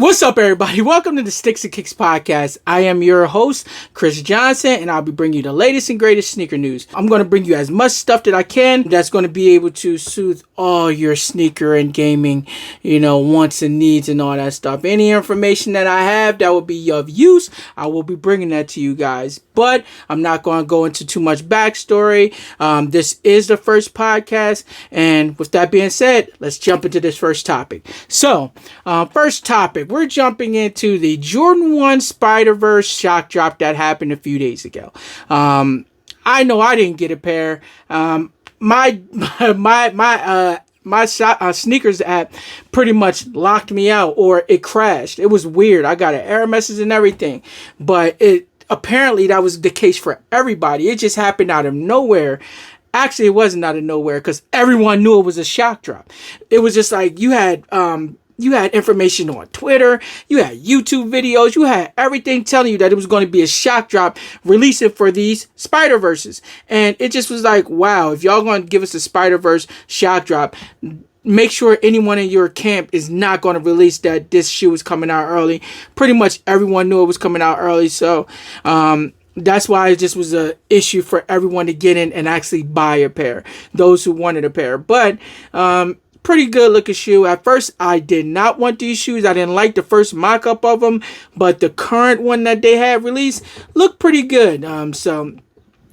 What's up, everybody? Welcome to the Sticks and Kicks podcast. I am your host, Chris Johnson, and I'll be bringing you the latest and greatest sneaker news. I'm going to bring you as much stuff that I can that's going to be able to soothe all your sneaker and gaming, wants and needs and all that stuff. Any information that I have that will be of use, I will be bringing that to you guys. But I'm not going to go into too much backstory. This is the first podcast, and with that being said, let's jump into this first topic. So, first topic. We're jumping into the Jordan 1 Spider-Verse shock drop that happened a few days ago. I know I didn't get a pair. My sneakers app pretty much locked me out, or it crashed. It was weird. I got an error message and everything, but apparently that was the case for everybody. It just happened out of nowhere. Actually, it wasn't out of nowhere because everyone knew it was a shock drop. It was just like you had information on Twitter, you had YouTube videos, you had everything telling you that it was going to be a shock drop releasing for these Spider-Verses. And it just was like, wow, if y'all going to give us a Spider-Verse shock drop, make sure anyone in your camp is not going to release that this shoe is coming out early. Pretty much everyone knew it was coming out early. So, that's why it just was an issue for everyone to get in and actually buy a pair. Those who wanted a pair. But, pretty good looking shoe. At first, I did not want these shoes. I didn't like the first mock-up of them, but the current one that they had released looked pretty good. So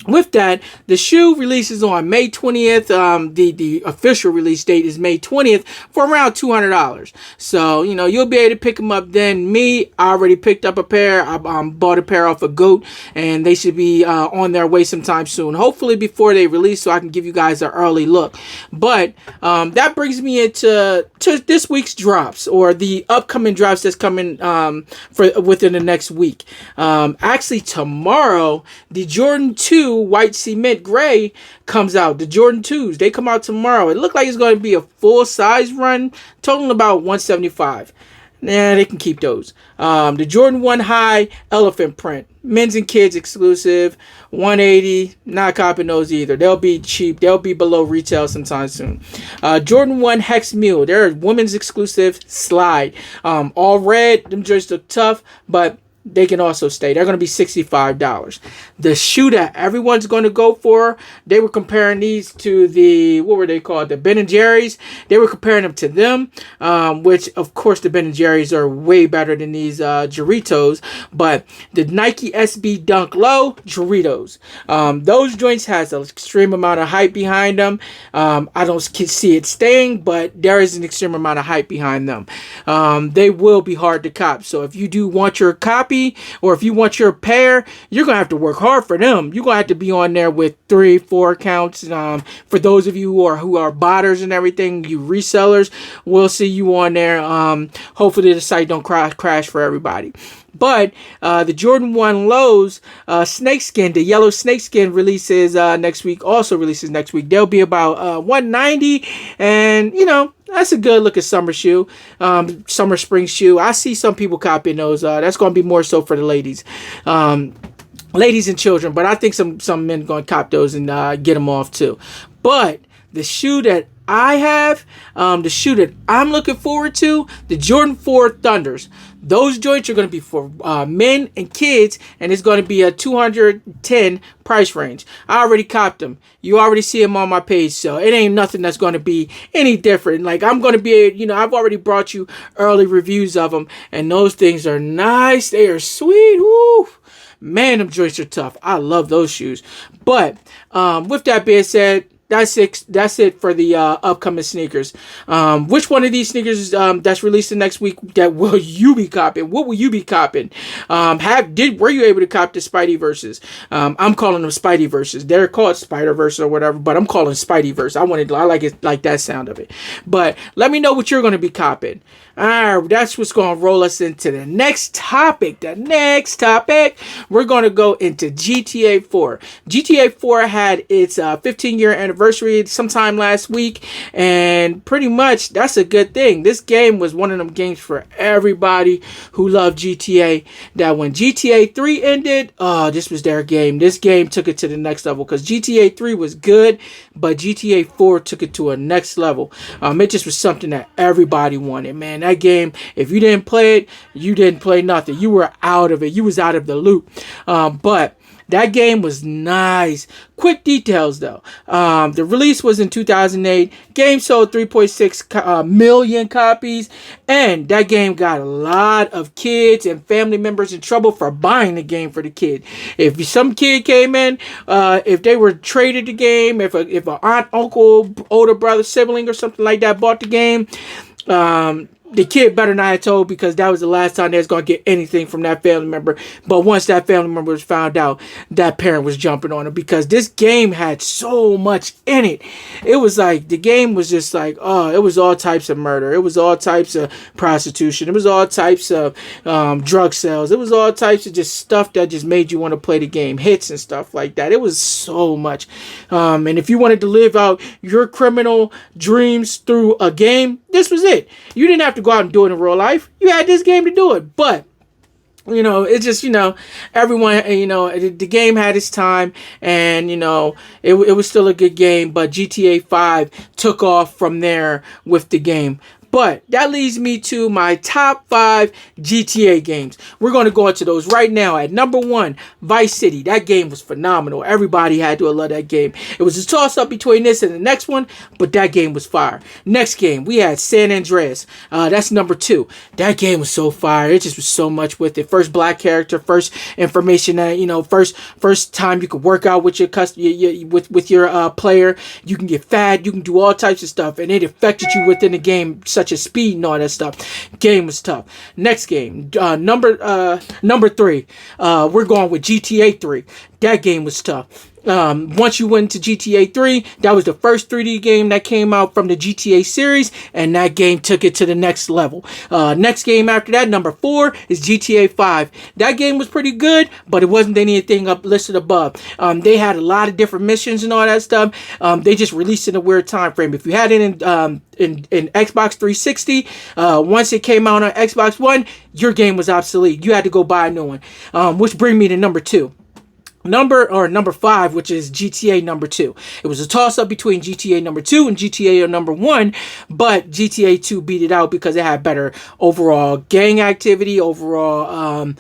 with that, the shoe releases on May 20th. The official release date is May 20th for around $200. So, you'll be able to pick them up then. I already picked up a pair. I bought a pair off of GOAT, and they should be on their way sometime soon. Hopefully before they release, so I can give you guys an early look. But that brings me into this week's drops, or the upcoming drops that's coming for within the next week. Actually, tomorrow, the Jordan 2 white cement gray comes out. The Jordan 2s, they come out tomorrow. It looked like it's going to be a full size run, totaling about $175. Nah, they can keep those. The Jordan 1 high elephant print, men's and kids exclusive, $180. Not copying those either. They'll be cheap. They'll be below retail sometime soon. Jordan 1 hex mule, they're women's exclusive slide. All red. Them joints look tough, but they can also stay. They're going to be $65. The shoe that everyone's going to go for, they were comparing these to the, what were they called? The Ben & Jerry's. They were comparing them to them, which, of course, the Ben & Jerry's are way better than these Doritos. But the Nike SB Dunk Low Doritos, those joints has an extreme amount of hype behind them. I don't see it staying, but there is an extreme amount of hype behind them. They will be hard to cop. So if you do want your copy, or if you want your pair, you're going to have to work hard for them. You're going to have to be on there with 3-4 accounts. For those of you who are botters and everything, you resellers, we'll see you on there. Hopefully the site don't crash for everybody. But the Jordan 1 Lows snakeskin, the yellow snakeskin releases next week. Also releases next week. They'll be about $190, and that's a good looking summer shoe, summer spring shoe. I see some people copying those. That's going to be more so for the ladies. Ladies and children, but I think some men going to cop those and get them off too. But the shoe that I have, the shoe that I'm looking forward to, the Jordan 4 Thunders. Those joints are going to be for men and kids, and it's going to be a $210 price range. I already copped them. You already see them on my page, so it ain't nothing that's going to be any different. Like, I'm going to be, I've already brought you early reviews of them, and those things are nice. They are sweet. Woo! Man, them joints are tough. I love those shoes. But with that being said, that's it for the upcoming sneakers. Which one of these sneakers that's releasing next week that will you be copping? What will you be copping? Were you able to cop the Spidey verses? I'm calling them Spidey verses. They're called Spider Verse or whatever, but I'm calling Spidey verse. I like it, like that sound of it. But let me know what you're going to be copping. That's what's going to roll us into the next topic. We're going to go into GTA 4. GTA 4 had its 15-year anniversary anniversary sometime last week, and pretty much that's a good thing. This game was one of them games for everybody who loved GTA, that when GTA 3 ended, oh, this was their game. This game took it to the next level, because GTA 3 was good, but GTA 4 took it to a next level. It just was something that everybody wanted, man. That game, if you didn't play it, you didn't play nothing. You were out of it. You was out of the loop. But that game was nice. Quick details, though. The release was in 2008. Game sold 3.6 million copies. And that game got a lot of kids and family members in trouble for buying the game for the kid. If some kid came in, if they were traded the game, if an aunt, uncle, older brother, sibling, or something like that bought the game, the kid better not have told, because that was the last time they was going to get anything from that family member. But once that family member was found out, that parent was jumping on it, because this game had so much in it. It was like, the game was just like, oh, it was all types of murder. It was all types of prostitution. It was all types of drug sales. It was all types of just stuff that just made you want to play the game. Hits and stuff like that. It was so much. And if you wanted to live out your criminal dreams through a game, this was it. You didn't have to go out and do it in real life. You had this game to do it. But it's just, everyone, the game had its time, and, it was still a good game, but GTA 5 took off from there with the game. But that leads me to my top 5 GTA games. We're going to go into those right now. At number 1, Vice City. That game was phenomenal. Everybody had to love that game. It was a toss-up between this and the next one, but that game was fire. Next game, we had San Andreas. That's number 2. That game was so fire. It just was so much with it. First black character, first information that, first time you could work out with your with your player. You can get fat. You can do all types of stuff, and it affected you within the game, such as speed and all that stuff. Game was tough. Next game, number 3, we're going with GTA 3. That game was tough. Once you went to GTA 3, that was the first 3D game that came out from the GTA series, and that game took it to the next level. Next game after that, number 4, is GTA 5. That game was pretty good, but it wasn't anything listed above. They had a lot of different missions and all that stuff. They just released it in a weird time frame. If you had it in Xbox 360, once it came out on Xbox One, your game was obsolete. You had to go buy a new one. Which brings me to number 2. Number 5, which is GTA number 2. It was a toss-up between GTA number 2 and GTA number 1, but GTA 2 beat it out because it had better overall gang activity, overall,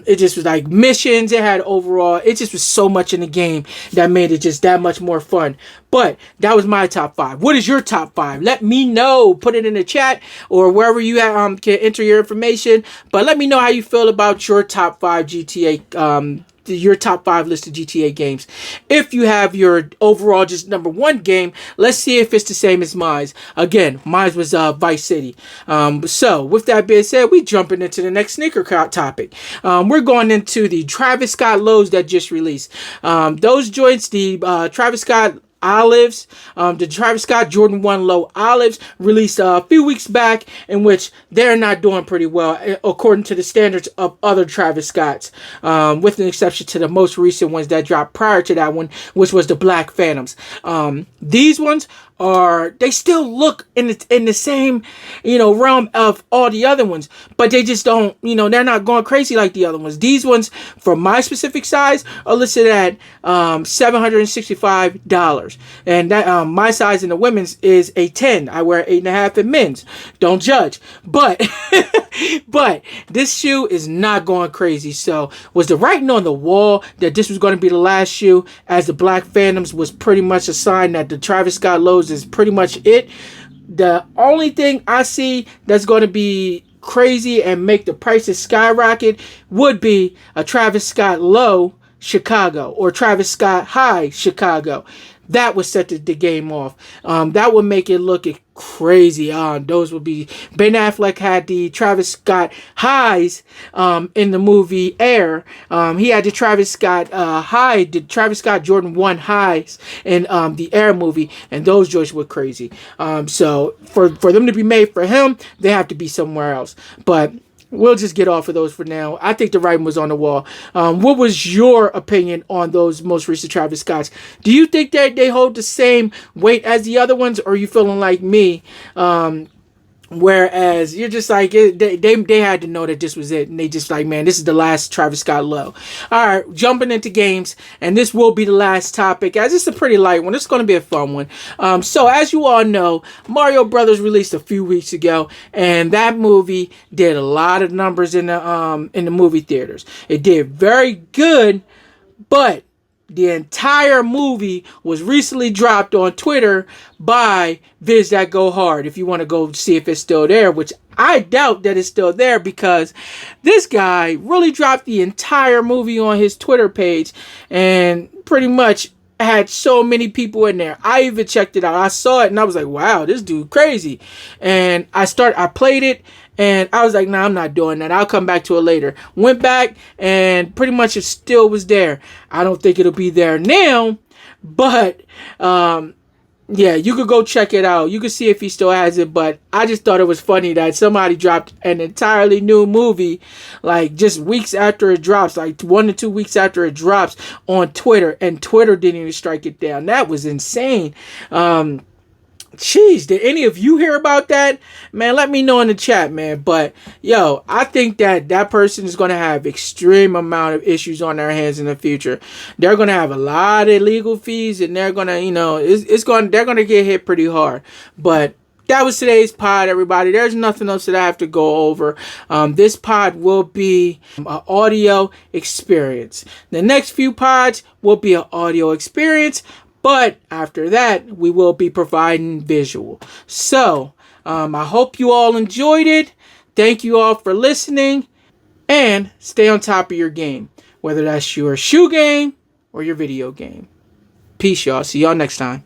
it just was like missions, it just was so much in the game that made it just that much more fun. But that was my top 5. What is your top 5? Let me know. Put it in the chat or wherever you can enter your information. But let me know how you feel about your top 5 GTA your top 5 list of GTA games. If you have your overall just number 1 game, let's see if it's the same as mine. Again, mine was Vice City. So with that being said, we jumping into the next sneaker topic. We're going into the Travis Scott lows that just released. Those joints, the Travis Scott Olives, the Travis Scott Jordan 1 Low Olives, released a few weeks back, in which they're not doing pretty well according to the standards of other Travis Scotts, with an exception to the most recent ones that dropped prior to that one, which was the Black Phantoms. These ones they still look in the same, realm of all the other ones, but they just don't, they're not going crazy like the other ones. These ones, for my specific size, are listed at $765, and that my size in the women's is a 10. I wear 8.5 in men's. Don't judge, but but this shoe is not going crazy. So was the writing on the wall that this was going to be the last shoe, as the Black Phantoms was pretty much a sign that the Travis Scott lows is pretty much it. The only thing I see that's going to be crazy and make the prices skyrocket would be a Travis Scott low Chicago or Travis Scott high Chicago. That would set the game off. That would make it look crazy. Those would be... Ben Affleck had the Travis Scott highs in the movie Air. He had the Travis Scott the Travis Scott Jordan 1 highs in the Air movie, and those joints were crazy. So for them to be made for him, they have to be somewhere else. But we'll just get off of those for now. I think the writing was on the wall. What was your opinion on those most recent Travis Scotts? Do you think that they hold the same weight as the other ones, or are you feeling like me? Whereas you're just like, they had to know that this was it, and they just like, man, this is the last Travis Scott low. All right, jumping into games, and this will be the last topic, as it's a pretty light one. It's going to be a fun one. So as you all know, Mario Brothers released a few weeks ago, and that movie did a lot of numbers in the movie theaters. It did very good, but the entire movie was recently dropped on Twitter by Viz That Go Hard. If you want to go see if it's still there, which I doubt that it's still there, because this guy really dropped the entire movie on his Twitter page and pretty much had so many people in there. I even checked it out. I saw it and I was like, wow, this dude crazy. And I played it. And I was like, nah, I'm not doing that. I'll come back to it later. Went back and pretty much it still was there. I don't think it'll be there now. But, yeah, you could go check it out. You could see if he still has it. But I just thought it was funny that somebody dropped an entirely new movie, like just weeks after it drops, like 1 to 2 weeks after it drops on Twitter. And Twitter didn't even strike it down. That was insane. Jeez, did any of you hear about that? Man, let me know in the chat, man. But, yo, I think that person is going to have extreme amount of issues on their hands in the future. They're going to have a lot of legal fees, and they're going to, they're going to get hit pretty hard. But that was today's pod, everybody. There's nothing else that I have to go over. This pod will be an audio experience. The next few pods will be an audio experience. But after that, we will be providing visual. So, I hope you all enjoyed it. Thank you all for listening. And stay on top of your game, whether that's your shoe game or your video game. Peace, y'all. See y'all next time.